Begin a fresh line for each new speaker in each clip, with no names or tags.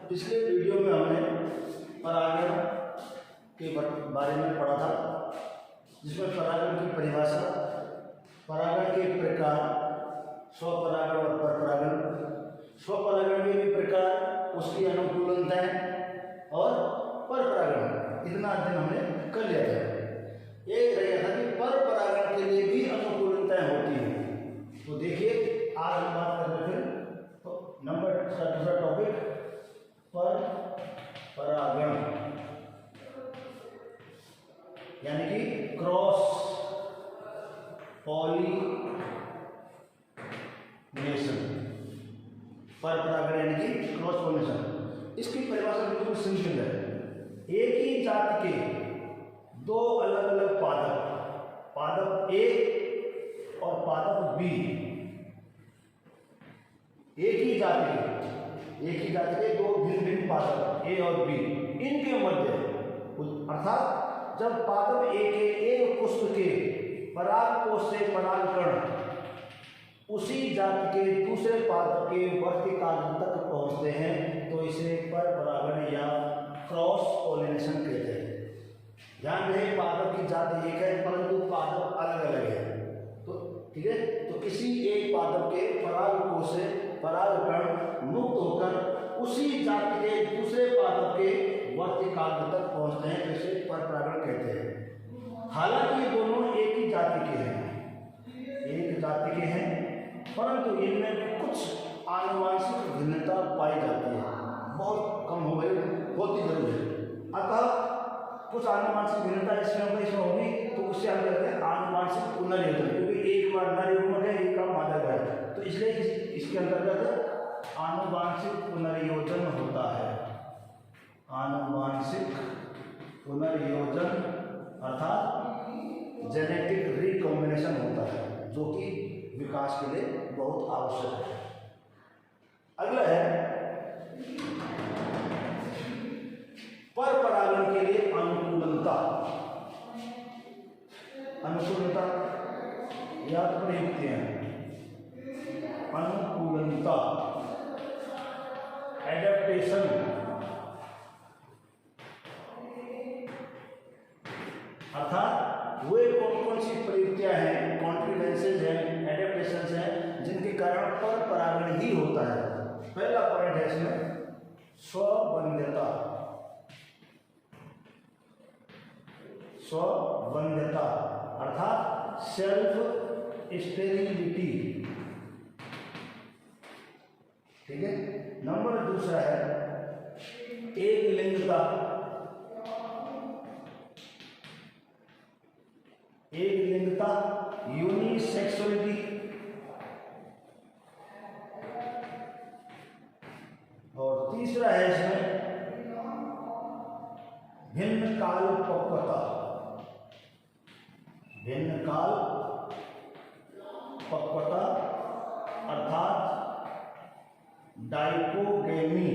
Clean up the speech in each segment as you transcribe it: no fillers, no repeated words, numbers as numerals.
पिछले वीडियो में हमने परागण के बारे में पढ़ा था, जिसमें परागण की परिभाषा, परागण के प्रकार, स्वपरागण और परपरागण, स्वपरागण के भी प्रकार, उसकी अनुकूलताएं और परपरागण, इतना अध्ययन हमने कर लिया था। ये रह गया था कि परपरागण के लिए भी अनुकूलताएं होती हैं। तो देखिए, आज हम बात कर रहे हैं नंबर दूसरा टॉपिक परपरागण, यानी कि क्रॉस पॉलिनेशन। परपरागण यानी कि क्रॉस पॉलिनेशन। इसकी परिभाषा बिल्कुल सिंपल है। एक ही जाति के दो अलग अलग पादप, पादप ए और पादप बी, एक ही जाति के दो भिन्न भिन्न पादप ए और बी, इनके मध्य, अर्थात जब पादप ए के एक पुष्प के परागकोश से परागकण उसी जाति के दूसरे पादप के वर्तिकाग्र तक पहुंचते हैं तो इसे परपरागण या क्रॉस पॉलिनेशन कहते हैं। ध्यान रहे, पादप की जाति एक है परंतु पादप अलग अलग है। तो ठीक है, तो किसी एक पादप के परागकोश से परागकण मुक्त होकर उसी जाति के दूसरे पादप के वर्तिकाग्र तक पहुंचते हैं, जिसे परपरागण कहते हैं। हालांकि ये दोनों एक ही जाति के हैं, परंतु इनमें कुछ आनुवंशिक भिन्नता पाई जाती है, बहुत कम हो गई, होती जरूर है। अतः कुछ आनुवंशिक भिन्नता इसमें होगी, तो उससे हम कहते हैं आनुवंशिक पुनर्योजन, क्योंकि एक बार नर युग्मक है, एक का मादा है, तो इसलिए इसके अंतर्गत आनुवंशिक पुनर्योजन होता है। आनुवंशिक पुनर्योजन अर्थात जेनेटिक रिकॉम्बिनेशन होता है, जो कि विकास के लिए बहुत आवश्यक है। अगला है परपरागण के लिए अनुकूलता। अनुकूलता या प्रयुक्तियां। अनुकूलता, एडेप्टेशन, अर्थात वे कौन कौन सी प्रयुक्तियां हैं, कॉन्ट्रीवेंसेज हैं, एडेप्टेशंस हैं, जिनके कारण परपरागण ही होता है। पहला पॉइंट है इसमें स्वबंध्यता। स्वबंध्यता अर्थात सेल्फ स्टेरिलिटी। ठीक है। नंबर दूसरा है एक लिंगता। एक लिंगता, यूनिसेक्सुअलिटी। और तीसरा है इसमें भिन्न काल पक्वता। भिन्न काल पक्वता अर्थात डाइकोगेमी।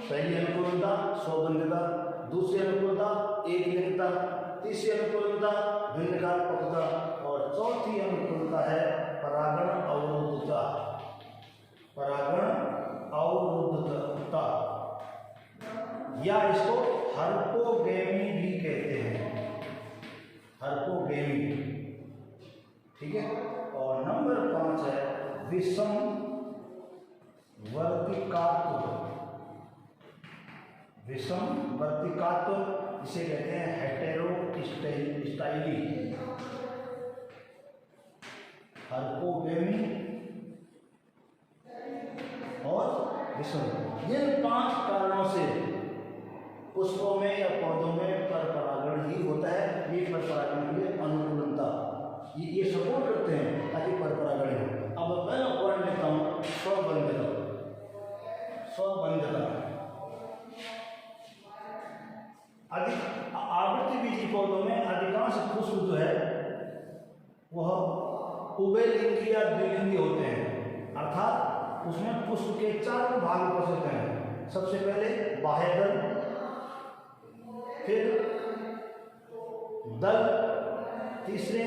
पहली अनुकूलता स्वबंध्यता, दूसरी अनुकूलता एक लिंगता, तीसरी अनुकूलता भिन्न काल पक्वता और चौथी अनुकूलता है परागण अवरुद्धता। परागण अवरुद्धता या इसको हर्पोगेमी भी कहते हैं, हर्पोगेमी। ठीक है। और नंबर 5 है विषम वर्तिकात्व। विषम वर्तिकात्व, इसे कहते हैं हेटेरोस्टाइली। हर्पोगेमी और विषम, इन 5 कारणों से पुष्पों में या पौधों में परपरागण ही होता है। ये परपरागण के लिए अनुकूलता, ये सपोर्ट करते हैं ताकि परपरागण हो। अब पहला पॉइंट लेता हूँ स्वबंध्यता। स्वबंध्यता अधिक आवृत्ति बीजी पौधों में अधिकांश पुष्प जो है वह उभयलिंगी या द्विलिंगी होते हैं, अर्थात उसमें पुष्प के 4 भाग उपस्थित हैं। सबसे पहले बाह्य दल, फिर दल, तीसरे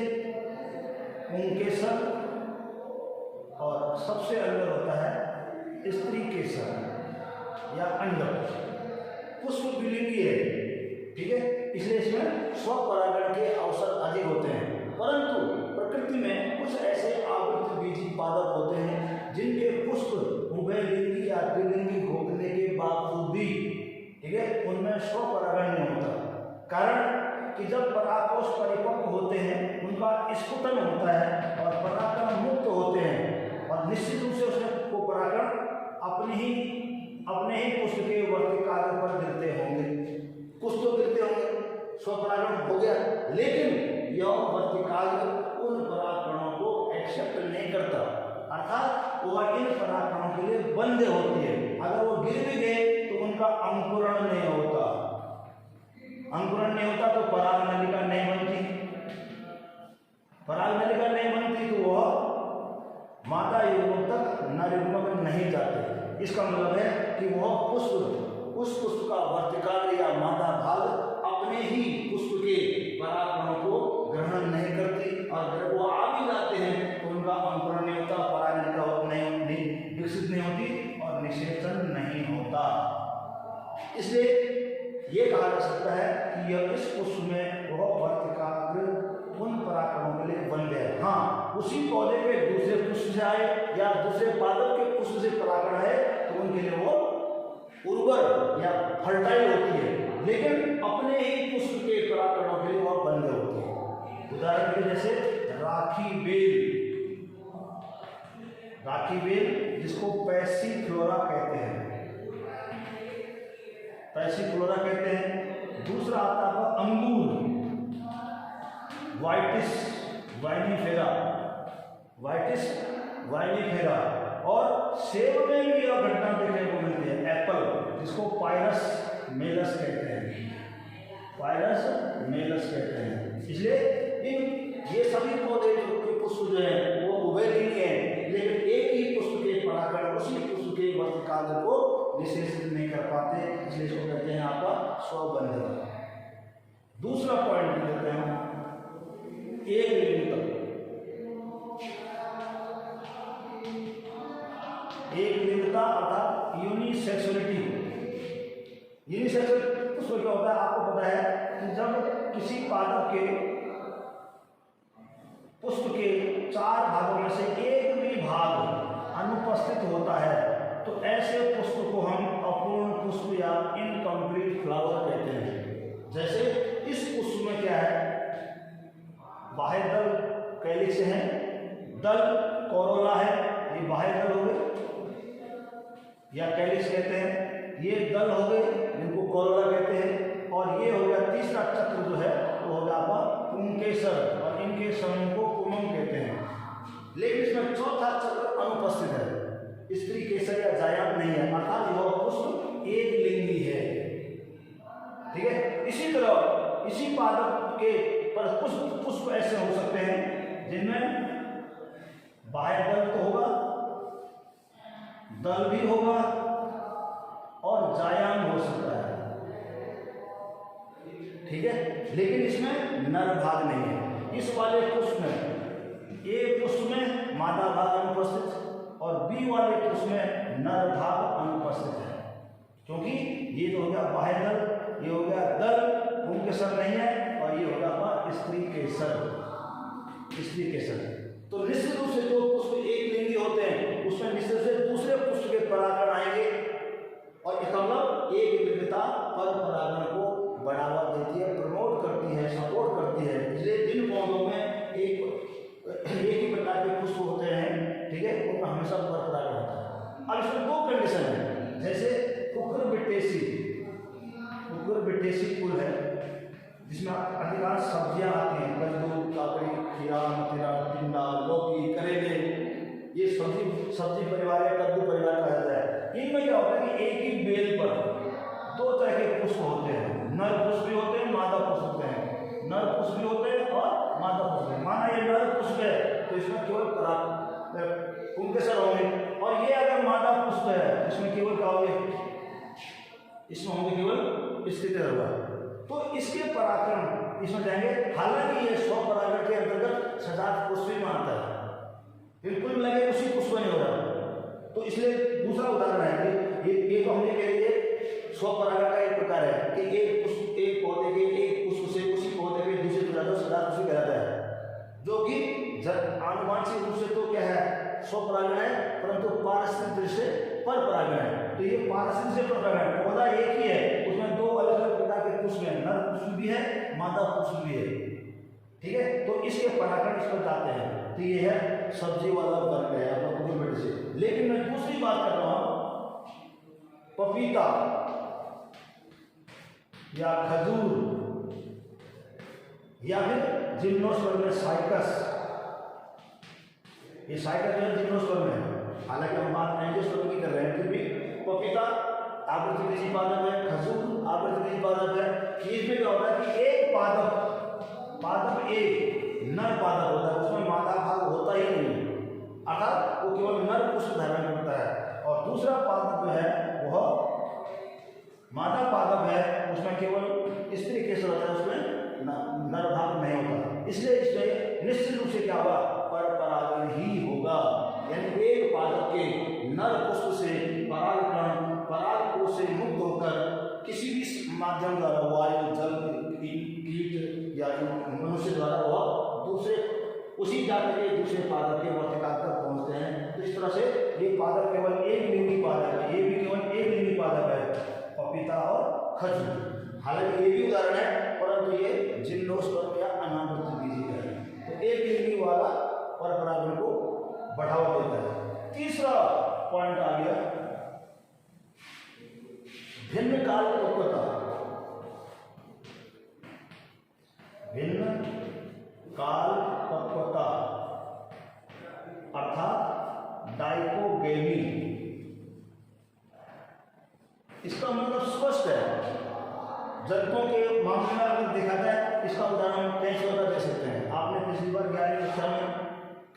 पुंकेसर और सबसे अंदर होता है स्त्री केसर। या अंडक। पुष्प द्विलिंगी है, ठीक है, इसलिए इसमें स्वपरागण के अवसर अधिक होते हैं। परंतु प्रकृति में कुछ ऐसे आवृतबीजी पादप होते हैं जिनके पुष्प उभयलिंगी या द्विलिंगी होने के बावजूद भी, ठीक है, उनमें स्वपरागण नहीं होता। कारण कि जब परागकोश परिपक्व होते हैं उनका स्फुटन होता है और परागकण मुक्त होते हैं और निश्चित रूप से उसमें को परागण अपने ही पुष्प के वर्तिकाल पर गिरते होंगे, कुछ तो गिरते होंगे, स्वपरागण हो गया, लेकिन यह वर्तिकाल उन परागकणों को एक्सेप्ट नहीं करता, अर्थात वह इन परागकणों के लिए बंद होती है। अगर वो गिर भी गए तो उनका अंकुरण नहीं होता, अंकुरण नहीं होता तो पराग नलिका नहीं बनती, पराग नलिका नहीं बनती तो वह मादा युग्मक तक नर युग्मक नहीं जाते। इसका मतलब है कि वह पुष्प, उस पुष्प का वर्तिकाल या मादा भाग अपने ही पुष्प के परागकणों को ग्रहण नहीं करती, और जब वो आ भी जाते हैं तो उनका अंकुरण नहीं होता, पराग नलिका नहीं विकसित नहीं होती और निषेचन नहीं होता। इसलिए ये कहा जा सकता है कि यह इस पुष्प में वह वर्तिकाग्र उन परागकणों के लिए बंद है। हाँ, उसी पौधे के दूसरे पुष्प से आए या दूसरे पादप के पुष्प से परागकण है तो उनके लिए वो उर्वर या फर्टाइल होती है, लेकिन अपने ही पुष्प के परागकणों के लिए वह बंद होती है। उदाहरण के जैसे राखी बेल जिसको पैसीफ्लोरा कहते हैं, पैसीफ्लोरा कहते हैं। दूसरा आता है अंगूर, वाइटिस वाइनिफेरा, और सेब में भी यह घटना देखने को मिलती है, एप्पल जिसको पायरस मेलस कहते हैं। इसलिए ये सभी पौधे के पुष्प जो है वो उभयलिंगी हैं, लेकिन एक ही पुष्प के परागकण उसी पुष्प के वर्तिकाल को निषेचित नहीं कर पाते, इसलिए इसको कहते हैं आपका स्वबंध। दूसरा पॉइंट लेते हैं हम, एक लिंगता अर्थात यूनिसेक्सुअलिटी। यूनिसेक्सुअल पुष्प क्या होता है आपको पता है कि जब किसी पादप के पुष्प के 4 भागों में से एक भी भाग अनुपस्थित होता है तो ऐसे पुष्प को हम अपूर्ण पुष्प या इनकम्प्लीट फ्लावर कहते हैं। जैसे इस पुष्प में क्या है, बाह्य दल कैलिक्स है, दल कोरोला है, ये बाह्य दल हो गए या कैलिक्स कहते हैं, ये दल हो गए जिनको कोरोला कहते हैं, और ये हो गया तीसरा चक्र जो है वो हो गया आपका पुंकेसर, और इनके समूह को कुमम कहते हैं। लेकिन इसमें चौथा चक्र अनुपस्थित है, स्त्री केसर या जायंत नहीं है, अर्थात यह पुष्प एक लिंगी है, ठीक है। इसी तरह इसी पादप के पर पुष्प ऐसे हो सकते हैं जिनमें बाह्य दल तो होगा, दल भी होगा और जायांग हो सकता है, ठीक है, लेकिन इसमें नर भाग नहीं है। इस वाले पुष्प में ए पुष्प में मादा भाग अनुपस्थित और बी वाले पुष्प में नर भाग अनुपस्थित है, क्योंकि ये तो हो गया बाह्य दल, ये हो गया दल, पुंकेसर नहीं है, और ये होगा स्त्री केसर। तो निश्चित रूप से जो पुष्प एक लिंगी होते हैं उसमें निश्चित से दूसरे पुष्प के परागण आएंगे, और इसका मतलब एक लिंगता पर परागण को बढ़ावा देती है, प्रमोट करती है, सपोर्ट करती है। इसलिए जिन पौधों में एक ही प्रकार के पुष्प होते हैं, ठीक है, उनका हमेशा पर परागण होता है। अब इसमें 2 कंडीशन है, जैसे कुकुरबिटेसी फूल है जिसमें अधिकांश सब्जियां आती हैं, कद्दू, काकड़ी, खीरा, मथिरा, टिंडा, लौकी, करेले, ये सब्जी परिवार या कद्दू परिवार कहा जाता है। इनमें क्या होता है कि एक ही बेल पर 2 तरह के पुष्प होते हैं, नर पुष्प भी होते हैं, मादा पुष्प होते हैं, नर पुष्प भी होते हैं और मादा पुष्प भी। माना ये नर पुष्प है तो इसमें केवल पुंकेसर होंगे, और ये अगर मादा पुष्प है इसमें केवल क्या होंगे, इसमें होंगे केवल स्थिर होगा। तो इसके परागण इसमें जाएंगे, हालांकि ये स्वपरागण के अंतर्गत सजात पुष्प में आता है, बिल्कुल लगे उसी पुष्प नहीं हो रहा। तो इसलिए दूसरा उदाहरण है कि ये तो हमने कह दिया स्वपरागण का एक प्रकार है कि एक पौधे के एक पुष्प से उसी पौधे के दूसरे प्रजाति सदा पुष्प कहलाता है, जो कि आनुवांशिक रूप से तो क्या है स्वपरागण है, परंतु पारिस्थितिक दृष्टि से परपरागण है। तो ये पारिस्थितिक से परपरागण, पौधा एक ही है, उसमें दो अलग अलग प्रकार के पुष्प हैं, नर पुष्प भी है मादा पुष्प भी है, ठीक है। तो इसके परागण इस पर जाते हैं। तो ये है सब्जी वाला वर्ग है अपना से। लेकिन मैं दूसरी बात कर रहा हूं, पपीता या खजूर या फिर जिम्नोस्पर्म में साइकस, ये साइकस जो है जिम्नोस्पर्म में है, हालांकि हम बात एंजियोस्पर्म की कर रहे हैं, फिर भी पपीता आवृत्ति पादप है, खजूर आवृत्ति पादप है। इसमें क्या होता है कि एक पादप एक नर पादप होता है, उसमें मादा भाग होता ही नहीं, अर्थात वो केवल नर पुष्प धारण करता है, और दूसरा पादप जो है वह मादा पादप है, उसमें केवल स्त्री केसर होता है, उसमें नर भाग नहीं होता। इसलिए इसमें निश्चित रूप से क्या होगा, परपरागण ही होगा, यानी एक पादप के नर पुष्प से पराग से मुक्त होकर किसी भी माध्यम द्वारा, वायु, जल, कीट या मनुष्य द्वारा वह दूसरे उसी जाति के दूसरे पादप के वर्तिकाल तक पहुंचते हैं। तो इस तरह से ये पादप केवल एक लिंगी पादप है, ये भी केवल एक लिंगी पादप है, पपीता और खजूर। हालांकि ये भी उदाहरण है, परंतु ये जिम्नोस्पर्म या अनावृत बीजी है। तो एक लिंगी वाला परपरागण को बढ़ावा देता है। तीसरा पॉइंट आ गया भिन्न काल पक्वता। भिन्न काल पक्वता अर्थात डाइकोगेमी। इसका मतलब स्पष्ट है, जंतुओं के मामले में अगर देखा जाए, इसका उदाहरण कैंचुआ का दे सकते हैं। आपने पिछली बार 11वीं कक्षा में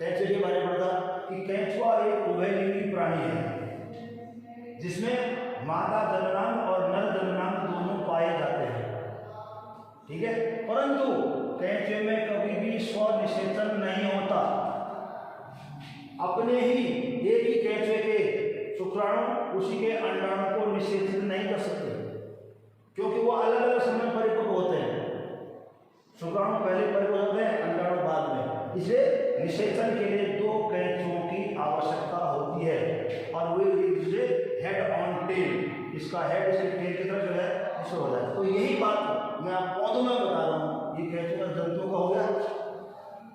कैंचुए के बारे में पढ़ा कि कैंचुआ एक उभयलिंगी प्राणी है, जिसमें मादा जननांग और नर जननांग दोनों पाए जाते हैं, ठीक है। परंतु कैंचुए में कभी भी स्वनिषेचन नहीं होता। अपने ही एक ही कैंचुए के शुक्राणु उसी के अंडाणु को निषेचित नहीं कर सकते, क्योंकि वो अलग अलग समय परिपक्व होते हैं। शुक्राणु पहले परिपक्व होते हैं, अंडाणु बाद में। इसलिए निषेचन के लिए दो कैंचुओं की आवश्यकता होती है, और वे एक दूसरे हेड ऑन टेल, इसका हेड इसके टेल की तरफ जो है इसे हो जाए। तो यही बात मैं आप पौधों में बता रहा हूँ, ये कैंचुआ जंतुओं का हो गया।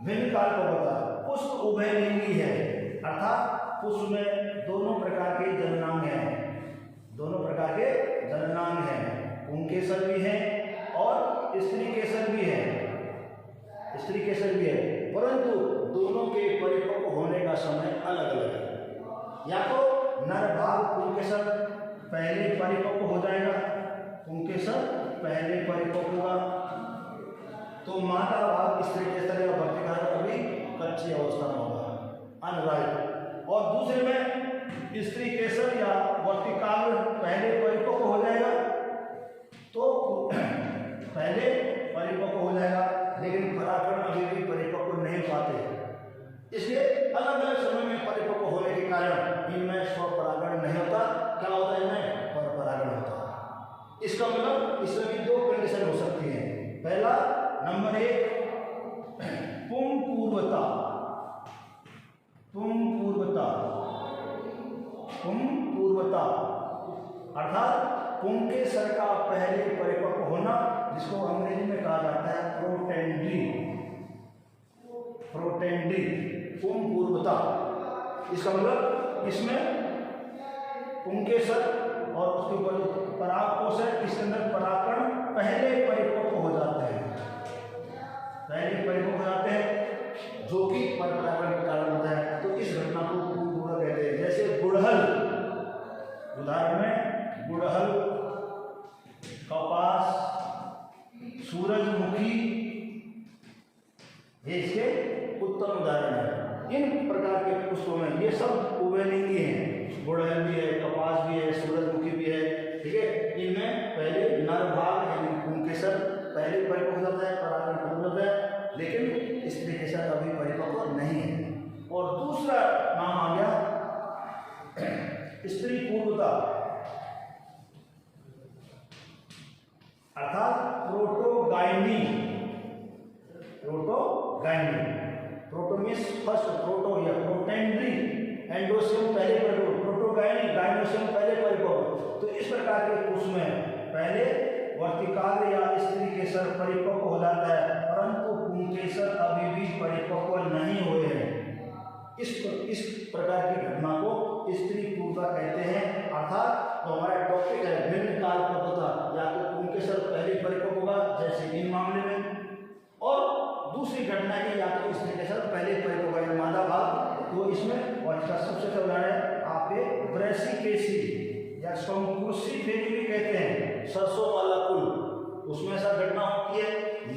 भिन्न काल को बता, पुष्प उभयलिंगी है, अर्थात पुष्प में दोनों प्रकार के जननांग हैं, दोनों प्रकार के जननांग हैं, पुंकेसर भी हैं और स्त्री केसर भी है, स्त्री केसर भी है, परंतु दोनों के परिपक्व होने का समय अलग अलग है। या तो नर भाग पुंकेसर पहले परिपक्व हो जाएगा, पुंकेसर पहले परिपक्व होगा, तो मादा भाग स्त्री केसर या वर्तिकाल कभी कच्ची अवस्था में होगा, अनराइप। और दूसरे में स्त्री केसर या वर्तिकाल पहले परिपक्व हो जाएगा, तो पहले परिपक्व हो जाएगा, लेकिन परागण अभी भी परिपक्व नहीं पाते। इसलिए अलग अलग समय में परिपक्व होने के कारण इनमें स्वपरागण नहीं होता। क्या होता है इनमें? परपरागण होता है। इसका मतलब इसमें भी दो कंडीशन हो सकती हैं। पहला नंबर 1 पुंपूर्वता, पुंपूर्वता, पुंपूर्वता अर्थात पुंकेसर का पहले परिपक्व होना, जिसको अंग्रेजी में कहा जाता है प्रोटेंड्री, प्रोटेंड्री, पुंपूर्वता। इसका मतलब इसमें पुंकेसर और उसके ऊपर परागकोश है, इसके अंदर परागकण पहले परिपक्व हो जाते हैं, पहले परिपक्व हो जाते हैं, जो कि परपरागण के कारण होता है। तो इस घटना को पुंपूर्वता कहते हैं। जैसे गुड़हल, उदाहरण में गुड़हल, कपास, सूरजमुखी, ये इसके उत्तम उदाहरण है। इन प्रकार के पुष्पों में ये सब उभयलिंगी हैं, गुड़हल भी है, कपास भी है, सूरजमुखी भी है, ठीक है। इनमें पहले नर भाग यानी पुंकेसर पहले परिपक्व हो जाता है, परागण खत्म हो जाता है, लेकिन स्त्री केसर अभी परिपक्व नहीं है। और दूसरा नाम आ गया स्त्री पूर्वता। अर्थात protogyny. Proto means first, proto या प्रोटेंड्री, एंडोसियम पहले परिपक्व, प्रोटोगाइनी गाइनोसियम पहले परिपक्व। तो इस प्रकार के पुष्प में पहले वर्तिकाग्र या स्त्री केसर परिपक्व हो जाता है, परंतु पुंकेसर अभी भी परिपक्व नहीं हुए हैं। इस प्रकार की घटना को स्त्री पूर्वता कहते हैं। अर्थात तो हमारा टॉपिक है भिन्न काल पद्धता, या तो पुंकेसर पहले परिपक्व होगा जैसे इन मामले में, और दूसरी घटना की या तो स्त्री केसर पहले परिपक्व होगा मादा भाग। तो इसमें और इसका सबसे अच्छा उदाहरण है आपके ब्रेसिकेसी या शंकुशी फेरी भी कहते हैं, सरसों वाला फूल, उसमें ऐसा घटना होती है।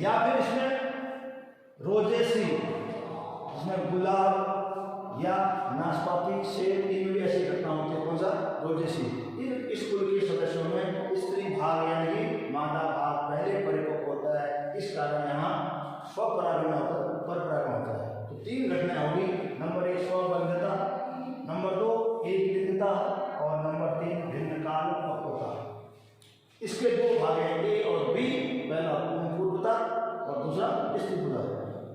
या फिर इसमें रोजेसी, इसमें गुलाब या नाशपाती, सेब, इनमें भी ऐसी घटना होती है। कौन सा? रोजेसी। इन स्कूल के सदस्यों में स्त्री भाग यानी कि मादा भाग पहले परिपक्व होता है, इस कारण यहाँ स्वपरागण होता है, परपरागण होता है। तो तीन घटनाएं होगी, नंबर 1 स्वबंधता, नंबर 2 एकलिंगता, और नंबर 3 भिन्न काल पक्वता। इसके दो भाग हैं, ए और बी, पहला पूर्वता और दूसरा स्त्रीपूर्वता।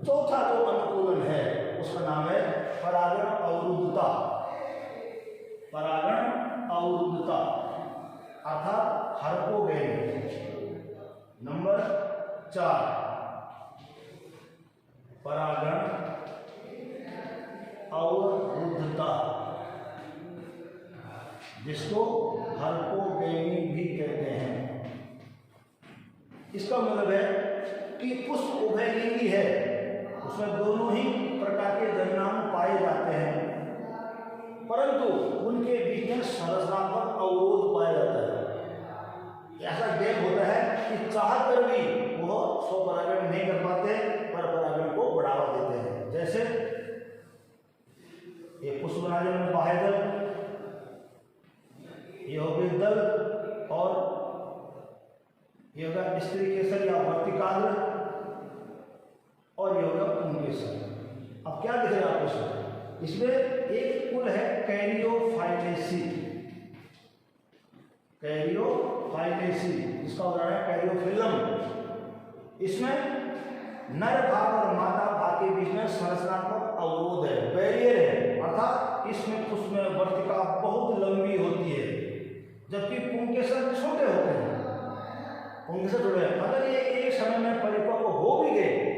चौथा जो अनुकूलन है उसका नाम है परागण अवरुद्धता। परागण अवरुद्धता अर्थात हार्पोगेनी। नंबर 4 परागण अवरुद्धता, जिसको हार्पोगेनी भी कहते हैं। इसका मतलब है कि पुष्प उभयलिंगी है, उसमें दोनों ही प्रकार के जन्मांग पाए जाते हैं, परंतु उनके बीच में संरचनात्मक अवरोध पाया जाता है। ऐसा गैप होता है कि चाहकर भी वो स्वपरागण नहीं कर पाते, पर परागण को बढ़ावा देते हैं। जैसे ये पुष्प बनाने में बाह्य दल, ये हो गए दल, और ये होगा स्त्री केसर या वर्तिकाग्र, और ये होगा पुंकेसर। अब क्या दिख रहा है आपको इसमें? एक कुल है कैरियोफाइटेसी। कैरियोफाइटेसी, इसका उदाहरण है कैरियोफिलम। इसमें नर भाग और मादा भाग के बीच में संरचनात्मक अवरोध है, बैरियर है, अर्थात इसमें पुष्प में वर्तिका बहुत लंबी होती है, जबकि पुंकेसर छोटे होते हैं। पुंकेसर छोटे, अगर ये एक समय में परिपक्व हो भी गए,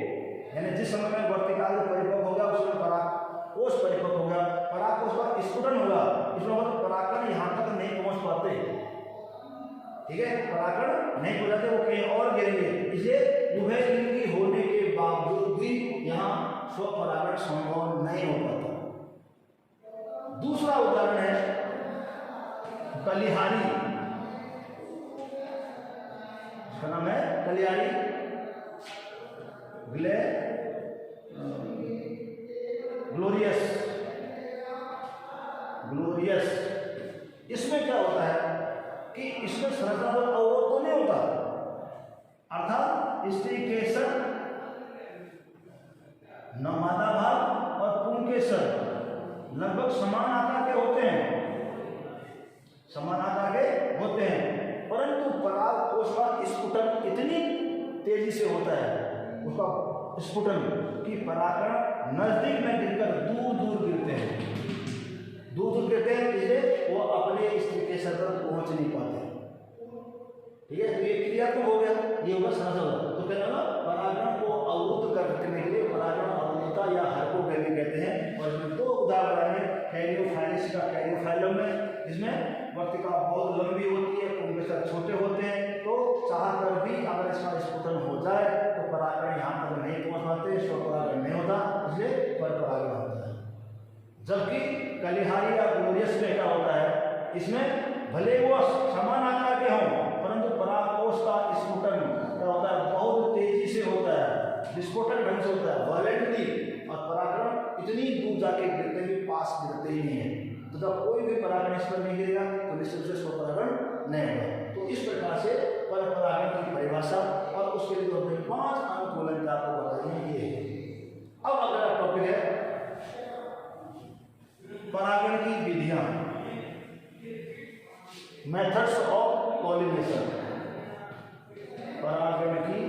यानी जिस समय में वर्तिकाग्र परिपक्व हो गया उसमें परागकोश परिपक्व हो गया, परागकोश का स्फुटन होगा, इसमें मतलब परागकण यहाँ तक नहीं पहुँच पाते, ठीक है, परागकण नहीं पहुँच जाते, वो कहीं और गिरेंगे। इसलिए उभयलिंगी होने के बावजूद भी यहाँ स्वपरागण संभव नहीं हो पाता। दूसरा उदाहरण है कलिहारी, इसका नाम है कलिहारी, ग्लोरियस। इसमें क्या होता है कि इसमें संरचनात्मक अवरोध तो नहीं होता, अर्थात स्त्री केसर, मादा भाग और पुंकेसर लगभग समान आकार के होते हैं, परंतु परागकोश का स्फुटन इतनी तेजी से होता है, उसका स्फुटन की परागकण नजदीक में गिरकर दूर गिरते हैं, इसलिए वो अपने स्त्री केसर पर पहुंच नहीं पाते। ठीक है, तो ये क्रियात्मक हो गया, ये होगा संरचना। तो कहना ना परागण को अवरुद्ध करने के लिए परागण अवरुद्धता या हार्पोगेनी कहते हैं। और इसमें दो उदाहरण हैं, कैरियोफाइलेसी का कैरियोफाइलम में, जिसमें वर्तिका बहुत लंबी होती है, पुंकेसर छोटे होते हैं, तो चाहकर भी अगर इसका स्फुटन हो जाए तो परागण यहाँ तक नहीं पहुँच पाते, स्वपरागण नहीं होता, इसलिए परपरागण होता है। जबकि कलिहारी या ग्लोरियस में क्या होता है, इसमें भले वो समान आकार के हों, परंतु परागकोश का स्फुटन क्या होता है, बहुत तेजी से होता है, विस्फोटक ढंग से होता है, वायलेंटली, और परागण इतनी दूर जाके गिरते भी पास गिरते ही नहीं है। तो जब कोई भी परागण इस पर नहीं गिरेगा तो निश्चित रूप से स्वपरागण नहीं होगा। तो इस प्रकार से परपरागण की परिभाषा और उसके लिए 5 अनुकूलन आपको बताइए ये है। अब अगला टॉपिक है परागण की विधियां, मेथड्स ऑफ पॉलिनेशन। परागण की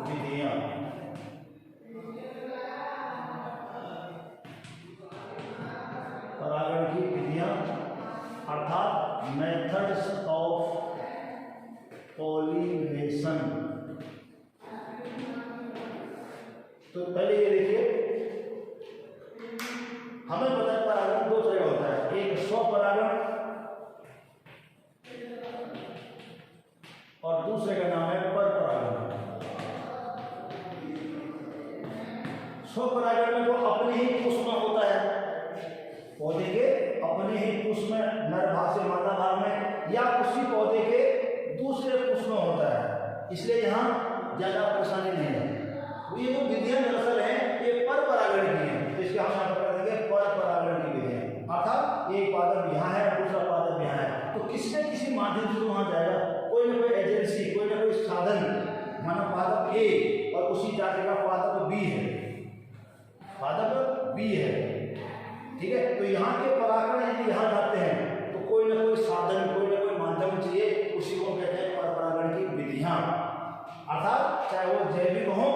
विधियां। परागण की विधियां अर्थात मेथड्स ऑफ पॉलिनेशन। तो पहले ये देखिए, हमें पता है परागण दो तरह होता है, एक स्वपरागण और दूसरे का नाम है परपरागण। स्वपरागण में तो अपने ही पुष्प में होता है, पौधे के अपने ही पुष्प में, नर भाग से मादा भाग में, या उसी पौधे के दूसरे पुष्प में होता है, इसलिए यहाँ ज्यादा परेशानी नहीं है। ये जो विधियां दरअसल है ये परपरागण की है, तो इसके हम यहाँ पर करेंगे परपरागण की विधियां। अर्थात एक पादप यहाँ है, दूसरा पादप यहाँ है, तो किसी न किसी माध्यम से वहां जाएगा, कोई ना कोई एजेंसी, कोई ना कोई साधन, माना पादप ए और उसी जाति का पादप बी है, पादप बी है, ठीक है। तो यहाँ के परागण यदि यहाँ जाते हैं तो कोई ना कोई साधन, कोई ना कोई माध्यम चाहिए, उसी को कहते हैं परपरागण की विधियां। अर्थात चाहे वो जैविक हो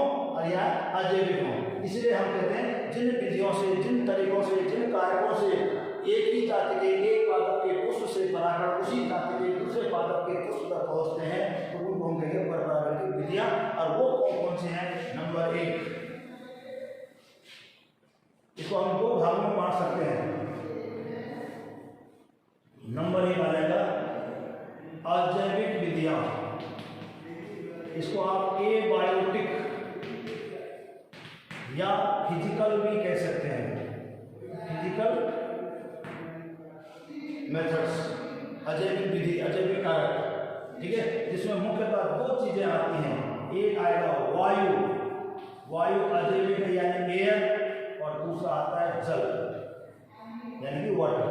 या अजैविक हो, इसलिए हम कहते हैं जिन विधियों से, जिन तरीकों से, जिन कारकों से एक ही जाति के एक पादप के पुष्प से परागण उसी जाति के दूसरे पादप के पुष्प तक पहुंचते हैं, तो उनको हम कहेंगे परपरागण की विधियां। और वो कौन कौन से हैं? नंबर 1, इसको हम दो भागों में बांट सकते हैं। नंबर 1 आ जाएगा अजैविक विधियां, इसको आप एबायोटिक या फिजिकल भी कह सकते हैं, फिजिकल मेथड्स, अजैविक विधि, अजैविक कारक, ठीक है, जिसमें मुख्यतः दो चीजें आती हैं। एक आएगा वायु, वायु अजैविक यानी एयर, और दूसरा आता है जल यानी कि वाटर।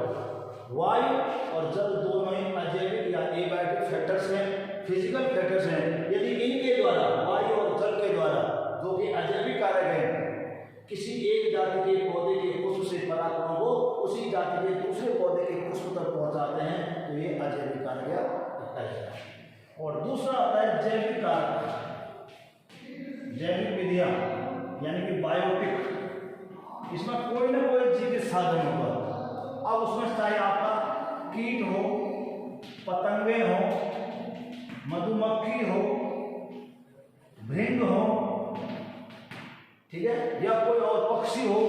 वायु और जल दोनों ही अजैविक या एबायोटिक फैक्टर्स हैं, फिजिकल फैक्टर्स हैं। यदि इनके द्वारा, वायु और जल के द्वारा, जो कि अजैविक कारक हैं, किसी एक जाति के पौधे के पुष्प से परागणों को उसी जाति के दूसरे पौधे के पुष्प तक पहुंचाते हैं, तो ये अजैविक कारक है। और दूसरा आता है जैविक कारक, जैविक विधियां यानी कि बायोटिक, इसमें कोई ना कोई जीवित साधन होगा। अब उसमें चाहे आपका कीट हो, पतंगे हो, मधुमक्खी हो, भृंग हो, ठीक है, या कोई और पक्षी हो,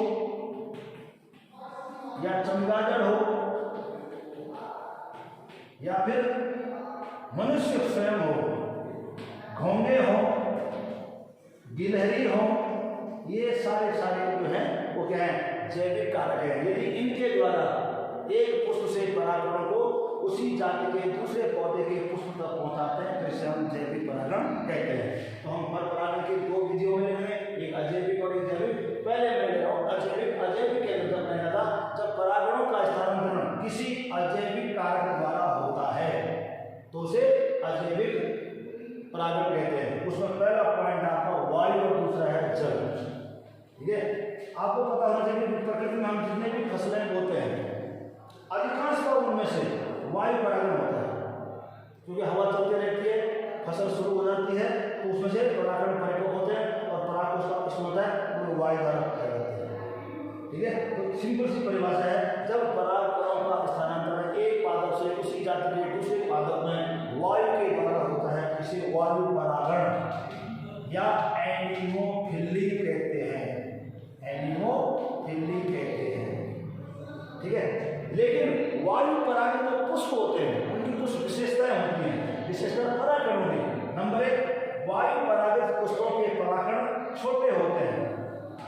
या चमगादड़ हो, या फिर मनुष्य स्वयं हो, घोंगे हो, गिलहरी हो, ये सारे जो हैं वो क्या है? जैविक कारक है। यदि इनके द्वारा एक पुष्प से परागण को उसी जाति के दूसरे पौधे के पुष्प तक पहुंचाते हैं, तो इसे हम जैविक परागण कहते हैं। तो हम परपरागण की दो विधियों में लेंगे, एक अजैविक और एक जैविक। पहले मैं ले रहा हूँ अजैविक। अजैविक के अंदर मैंने कहा जब परागणों का स्थानांतरण किसी अजैविक कारक द्वारा होता है तो उसे अजैविक परागण कहते हैं। उसमें पहला पॉइंट आपका वायु और दूसरा है जल, ठीक है। आपको पता होना चाहिए कि प्रकृति में हम जितने भी फसलें बोते हैं अधिकांशतः उनमें से वायु परागण होता है, क्योंकि हवा चलती रहती है, फसल शुरू हो जाती है, तो उसमें से परागण परिपक्व होते हैं और पराग उसका किस्म होता है वो वायु द्वारा किया जाता है, ठीक है। तो सिंपल सी परिभाषा है, जब परागकणों का स्थानांतरण एक पादप से उसी जाति के दूसरे पादप में वायु के द्वारा होता है, इसे वायु परागण या एनिमोफिली कहते हैं, एनिमोफिली कहते हैं, ठीक है। लेकिन वायु परागण जो पुष्प होते हैं उनकी कुछ विशेषताएं होती हैं, विशेषता परागणों की। नंबर 1, वायु परागित पुष्पों के परागण छोटे होते हैं,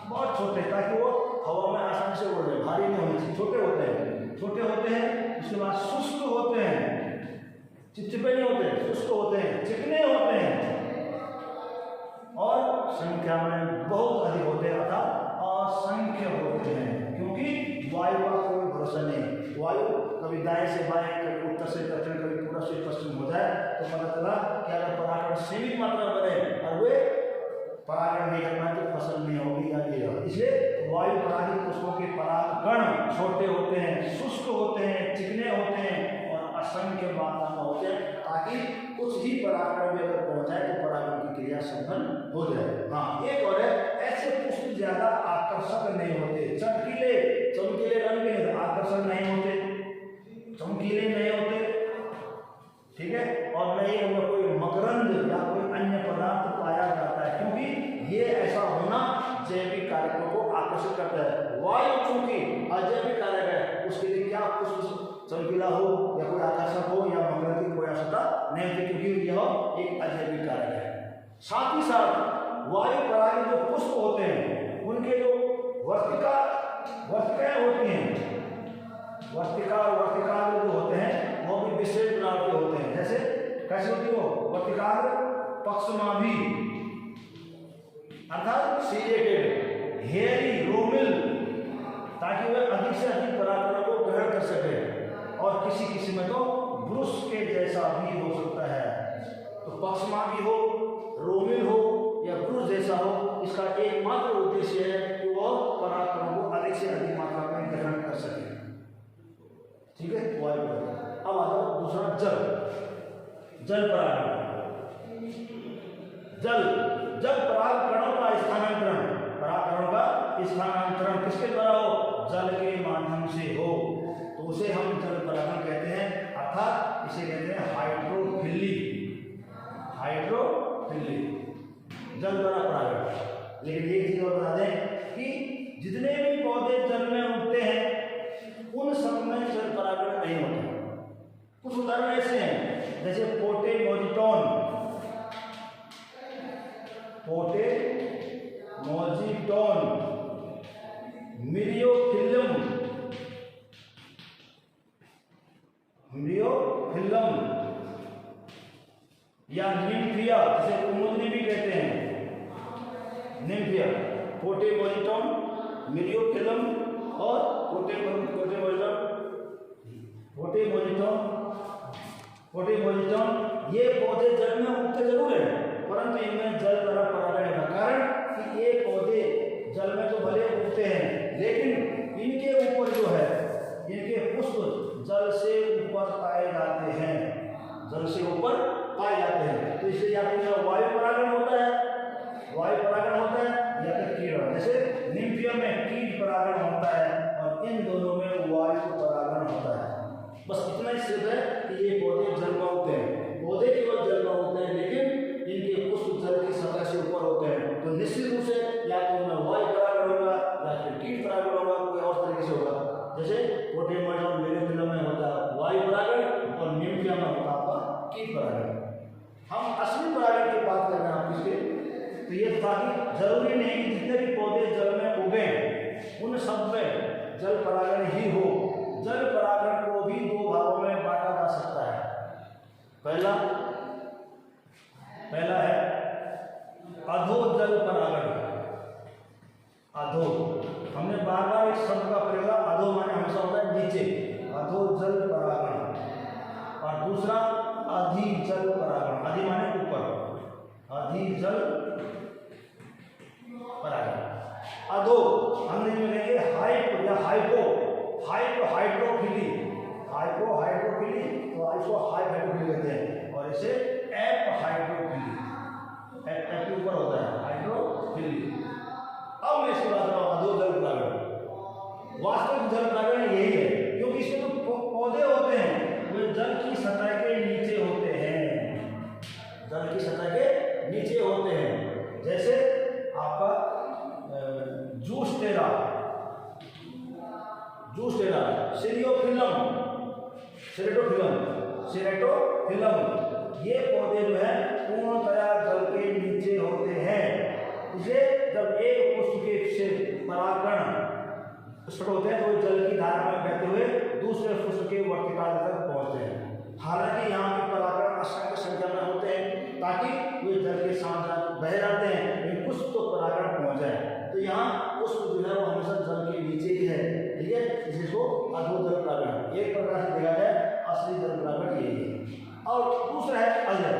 बहुत छोटे, ताकि वो हवा में आसानी से उड़ जाए, भारी नहीं होने चाहिए, छोटे होते हैं, छोटे होते हैं। उसके बाद शुष्क होते हैं, चिपचिपे नहीं होते, शुष्क होते हैं, चिकने होते हैं, और संख्या में बहुत अधिक होते हैं, अर्थात असंख्य होते हैं, क्योंकि वायु का कोई भरोसा नहीं। वायु कभी दाएं से बाएं, कभी उत्तर से दक्षिण, कभी पूर्व से पश्चिम हो जाए, तो पता चला कि अगर परागण सीमित मात्रा में बने और वे परागण नहीं कर पाए तो फसल नहीं होगी या ये होगा। इसलिए वायु परागित पुष्पों के परागण छोटे होते हैं, शुष्क होते हैं, चिकने होते हैं और असंख्य मात्रा में होते हैं, ताकि कुछ ही परागण में अगर पहुंच जाए तो परागण की क्रिया संपन्न हो जाए। हाँ, एक और है, ऐसे पुष्प ज्यादा आकर्षक नहीं होते, चमकीले चमकीले रंग के आकर्षक नहीं होते, चमकीले नहीं होते, ठीक है, और नहीं उनमें कोई मकरंद या कोई अन्य पदार्थ पाया जाता है, क्योंकि ये ऐसा होना जैविक कारकों को आकर्षित करता है। वायु चूंकि अजैविक कारक है, उसके लिए क्या पुष्प चमकीला हो या कोई आकर्षक हो या मकरंद की कोई आवश्यकता नहीं होती, क्योंकि यह एक अजैविक कारक है। साथ ही साथ वायु परागी जो पुष्प होते हैं उनके जो वर्तिकाएं होती हैं, वर्तिका और वर्तिकाग्र जो होते हैं वो भी विशेष बनावट के होते हैं। जैसे कैसे होती हो वर्तिकाग्र, पक्षमाभी अर्थात सीजेटेड, हेयरी, रोमिल, ताकि वे अधिक से अधिक परागण को ग्रहण कर सके, और किसी में तो ब्रुश के जैसा भी हो सकता है। तो पक्षमाभी हो, रोमिल हो या ब्रुश जैसा हो, इसका एकमात्र उद्देश्य है कि वह परागण को अधिक से अधिक मात्रा में ग्रहण कर सके। ठीक है, वायु परागण। अब आ जाओ दूसरा जल परागण। जल परागकणों का स्थानांतरण किसके द्वारा हो? जल के माध्यम से हो, तो उसे हम जल परागण कहते हैं, अर्थात इसे कहते हैं हाइड्रोफिली। जल द्वारा परागण। लेकिन एक चीज और बता दें कि जितने भी पौधे जल में उगते हैं उन सब में जल परागण नहीं होता। कुछ उदाहरण ऐसे हैं, जैसे पोटेमोजिटॉन, मिरियोफिल्लम या निम्फिया, जिसे कुमुदनी भी कहते हैं, निम्फिया, पोटेमोजिटॉन, मिरियोफिल्लम और पोटेमोजिटॉन ये पौधे जल में उगते जरूर हैं, परंतु इनमें जल द्वारा परागण का कारण कि ये पौधे जल में तो भले उगते हैं, लेकिन इनके ऊपर जो है, इनके पुष्प जल से ऊपर पाए जाते हैं, तो इसलिए या तो वायु परागण होता है या फिर कीड़ा। जैसे निम्फिया में कीट परागण होता है और इन दोनों में वायु परागण होता है। बस इतना ही सिर्फ है कि ये पौधे जल में उगते हैं, पौधे केवल जल में उगते हैं, लेकिन इनके पुष्प जल की सतह से ऊपर होते हैं, तो निश्चित रूप से या तो उनमें वायु परागण होगा या फिर कीट परागण होगा, कोई और तरीके से होगा। जैसे पोटेमोजिटॉन मिरियोफिल्लम में होता है वायु परागण और निम्फिया में होता है कीट परागण। हम असली परागण की बात कर रहे हैं आपके, तो ये था कि जरूरी नहीं कि जितने भी पौधे जल में उगे उन सब में जल परागण ही हो। जल परागण को भी दो भागों में बांटा जा सकता है। पहला है अधो जल परागण। अधो, हमने बार बार इस शब्द का प्रयोग, अधो माने हमेशा होता है नीचे, अधो जल परागण। और दूसरा अधि जल परागण, अधि माने ऊपर, अधि जल परागण। अधो अंग्रेजी में कहेंगे हाइप या हाइड्रोफिली, तो इसको हाइड्रोफिली कहते हैं, और इसे एप हाइड्रोफिली, एप के ऊपर होता है हाइड्रोफिली। अब मैं इसकी बात करूँ अधो जल परागण। वास्तविक जल परागण यही है, क्योंकि इसमें तो पौधे होते हैं वे जल की सतह के नीचे होते हैं, जैसे आपका जूस टेरा, सेरेटोफिलम, ये पौधे जो है पूर्णतया जल के नीचे होते हैं। इसे जब एक पुष्प के से परागण स्फुट होते हैं तो जल की धारा में बहते हुए दूसरे पुष्प के वर्तिका तक पहुंचते हैं। हालांकि यहाँ के परागण असंख्य संख्या में होते हैं, ताकि वे जल के साथ बह जाते हैं, लेकिन पुष्प तो परागण पहुंच जाए। तो यहाँ पुष्प जो है वो हमेशा जल के नीचे ही है, ठीक है, जिसको अधो जल परागण। एक प्रकार से देखा जाए असली जल परागण यही है। और दूसरा है अजर,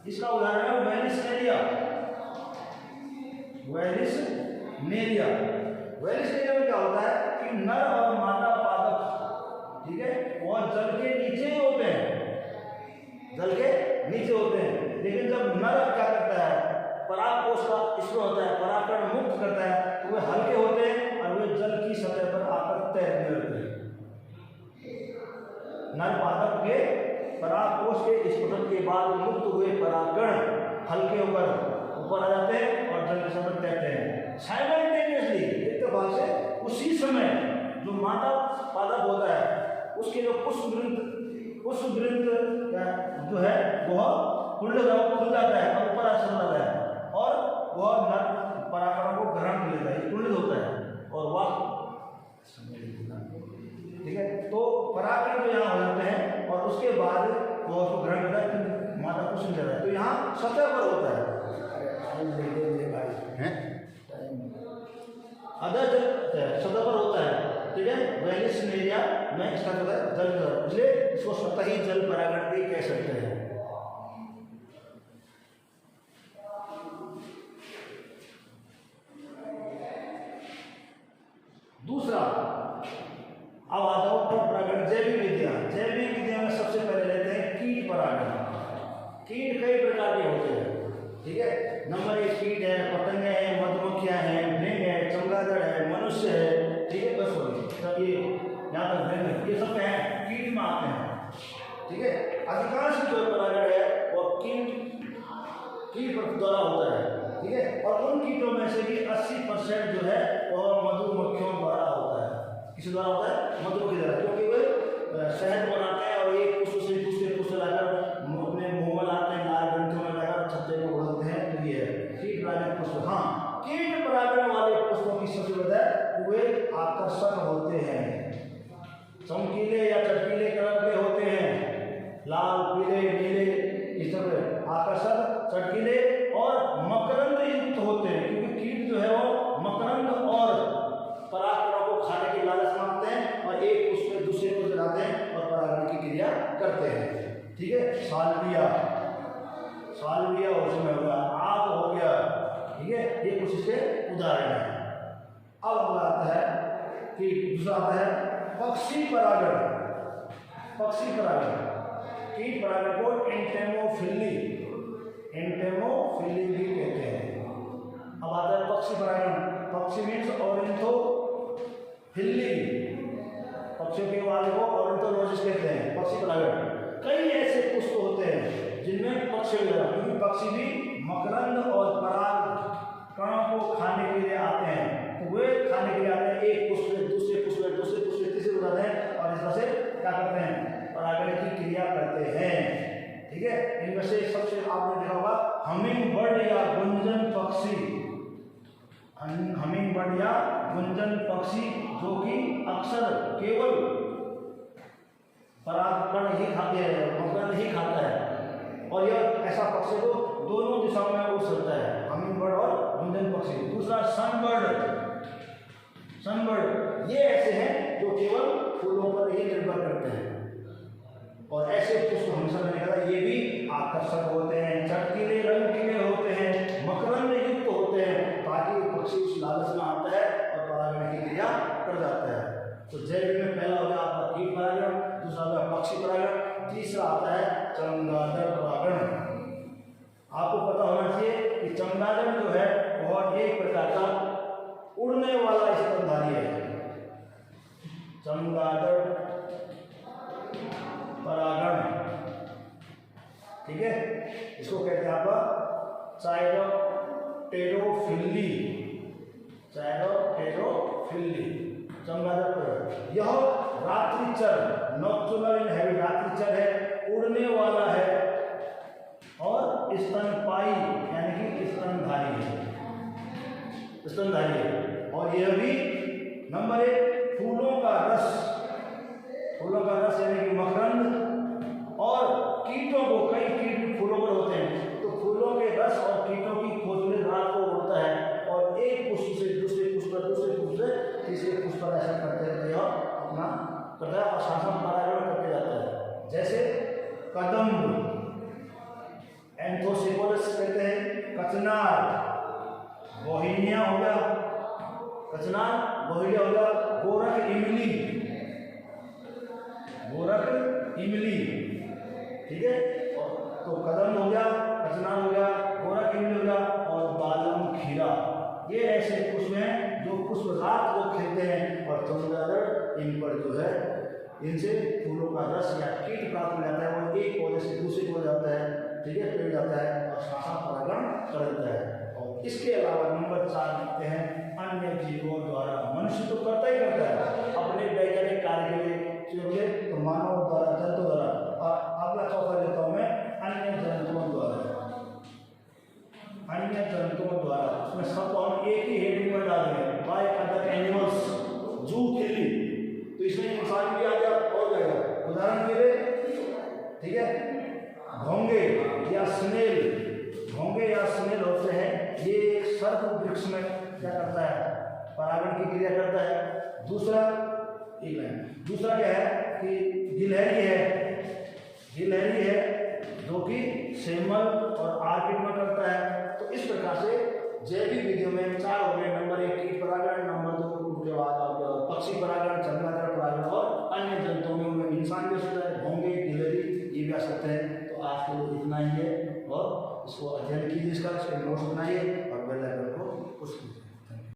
इसका उदाहरण है वेलिस नेरिया में क्या होता है कि नर और मादा पादप ठीक है, वह जल के नीचे ही होते हैं, जल के नीचे होते हैं। लेकिन जब नर क्या करता है, परागकोश का स्पर्श होता है, परागकण मुक्त करता है, तो वे हल्के होते हैं और वे जल की सतह पर आकर तैरने लगते हैं। नर पादप के परागकोश के स्फुटन के बाद मुक्त हुए परागकण हल्के होकर ऊपर आ जाते हैं और जल के सतह तैरते हैं। साइमल्टेनियसली इत्तेफाक से उसी समय जो मादा पादप होता है उसके जो पुष्पवृंत जो है वह खुल जाता है और ऊपर चल जाता है और वह नर परागकणों को ग्रहण कर लेता है, कुंडलित होता है और वह, ठीक है। तो परागकण जो यहाँ हो जाते हैं और उसके बाद वो उसको ग्रहण करता है, माता को सुन जाता है। तो यहाँ सतह पर होता है, अदर सतह पर होता है, ठीक है। वैलिस एरिया में इसका जो है जल, इसलिए इसको सतही जल परागण भी कह सकते हैं। दूसरा, अब आता हूं परागण जैविक विद्या। जैविक विद्या में सबसे पहले लेते हैं कीट परागण। कीट कई प्रकार के होते हैं, ठीक है। नंबर 1 कीट है, पतंगे हैं, मधुमक्खियां हैं, भृंग है, चमगादड़ है, मनुष्य है, ठीक है। बस सब ये यहाँ तक भृंग, ये सब है कीट में आते हैं, ठीक है। अधिकांश जो परागण है वो कीट द्वारा होता है, ठीक है। और उन कीटों में से भी 80% जो है वह मधुमक्खियों द्वारा होता है। किसी द्वारा होता है? मधुमक्खी द्वारा, क्योंकि वे शहद बनाते हैं और एक पुष्प से दूसरे पुष्प लाकर अपने मुंह में लाते हैं, लाल ग्रंथियों में लाकर छत्ते को उड़ाते हैं। तो ये कीट परागण पुष्प। हाँ, कीट परागण वाले पुष्पों की सबसे बड़ा है वे आकर्षक होते हैं, चमकीले या चटकीले कलर के होते हैं, लाल, पीले, नीले, इस तरह आकर्षक, चटकीले और मकरंद युक्त होते हैं, क्योंकि कीट जो है वो मकरंद और परागकणों को खाने की लालच मांगते हैं और एक पुष्प से दूसरे को जलाते हैं और परागण की क्रिया करते हैं, ठीक है। सालविया उसमें होगा, आग हो गया, ठीक है। ये कुछ इसके उदाहरण है। अब अगला आता है कि दूसरा आता है पक्षी परागण। पक्षी परागण, कीट परागण को एंटेमोफिली भी कहते हैं। अब आता है पक्षी परागण। पक्षी मीन्स ऑर्निथोफिली, पक्षियों के वाले को ऑर्निथोलॉजिस्ट कहते हैं। पक्षी परागण, कई ऐसे पुष्प होते हैं जिनमें पक्षी, क्योंकि पक्षी भी मकरंद और पराग कणों को खाने के लिए आते हैं, तो वे खाने के लिए आते हैं, एक पुष्प से दूसरे पुष्प से दूसरे पुष्प से तीसरे उड़ाते हैं और इस तरह से क्या करते हैं, परागण की क्रिया करते हैं, ठीक है। इनमें से सबसे आपने देखा होगा हमिंग बर्ड या गुंजन पक्षी, हमिंग बर्ड या गुंजन पक्षी, जो कि अक्सर केवल परागकण ही खाते हैं, मकरंद ही खाता है, और यह ऐसा पक्षी को दोनों दिशाओं में उड़ सकता है, हमिंग बर्ड और गुंजन पक्षी। दूसरा सनबर्ड, ये ऐसे हैं जो केवल फूलों पर ही निर्भर करते हैं और ऐसे पुष्प हमेशा मैंने कहा ये भी आकर्षक होते हैं, चटकीले रंग के होते हैं, मकरंद युक्त होते हैं, ताकि पक्षी उस लालच में आता है और परागण की क्रिया कर जाता है। तो जैविक में पहला हो गया आपका कीट परागण, दूसरा हो गया पक्षी परागण, तीसरा आता है चमगादड़ परागण। आपको पता होना चाहिए कि चमगादड़ जो है वह एक प्रकार का उड़ने वाला स्तनधारी है। चमगादड़ परागण, ठीक है, इसको कहते हैं आपका चायरोप्टेरोफिली, चमगादड़ परागण। यह रात्रिचर, नॉक्टर्नल इनहैबिट, रात्रिचर है, उड़ने वाला है और स्तनपायी यानी कि स्तनधारी है, और यह भी नंबर 1 फूलों का रस यानी कि मकरंद, और कीटों को, कई कीट फूलों पर होते हैं, तो फूलों के रस और कीटों की खोज में रात को उड़ता है और एक पुष्प से दूसरे पुष्प पर, दूसरे पुष्प से तीसरे पुष्प पर ऐसा करते रहते हैं अपना करता है और शासन परागण करते जाता है। जैसे कदम्ब, एंथोसिपोलिस कहते हैं, कचनार, बोहिनिया हो गया, कचनार बोहिनिया हो गया, गोरख इमली, गोरख इमली, ठीक है। तो कदम हो गया, कचनार हो गया, गोरख इमली हो गया और बालम खीरा, ये ऐसे पुष्प हैं जो पुष्प रात को खिलते हैं और चमगादड़ इन पर जो है इनसे फूलों का रस या कीट प्राप्त हो जाता है, वो एक पौधे से दूसरे पौधे जाता है, ठीक है, पेड़ जाता है और शाखा परागण कर देता है। और इसके अलावा नंबर 4 लिखते हैं अन्य जीवों द्वारा, मनुष्य तो करता ही करता है अपने वैज्ञानिक कार्य के लिए, तो मानव द्वारा, जंतु द्वारा। और अगला चौथा लेता हूँ मैं, अन्य जंतुओं द्वारा, अन्य जंतुओं द्वारा, उसमें सबको हम एक ही हेडिंग में डाल देंगे, बाय अदर एनिमल्स, जूथिली, तो इसमें इंसान भी आ गया और जाएगा। उदाहरण के लिए, ठीक है, घोंगे या स्नेल, घोंगे या स्नेल होते हैं, ये सर्प वृक्ष में क्या करता है, परागण की क्रिया करता है। दूसरा क्या है कि गिलहरी है जो कि सेमल और आर्किड में करता है। तो इस प्रकार से जैविक विधियों में 4 हो गए, नंबर 1 कीट परागण, नंबर 2 उनके बाद पक्षी परागण, चमगादड़ परागण और अन्य जंतुओं में इंसान भी सकता है, घोंगे, गिलहरी ये भी आ सकते हैं। तो आज के लिए इतना ही है और इसको अध्ययन कीजिए, इसका नोट्स बनाइए।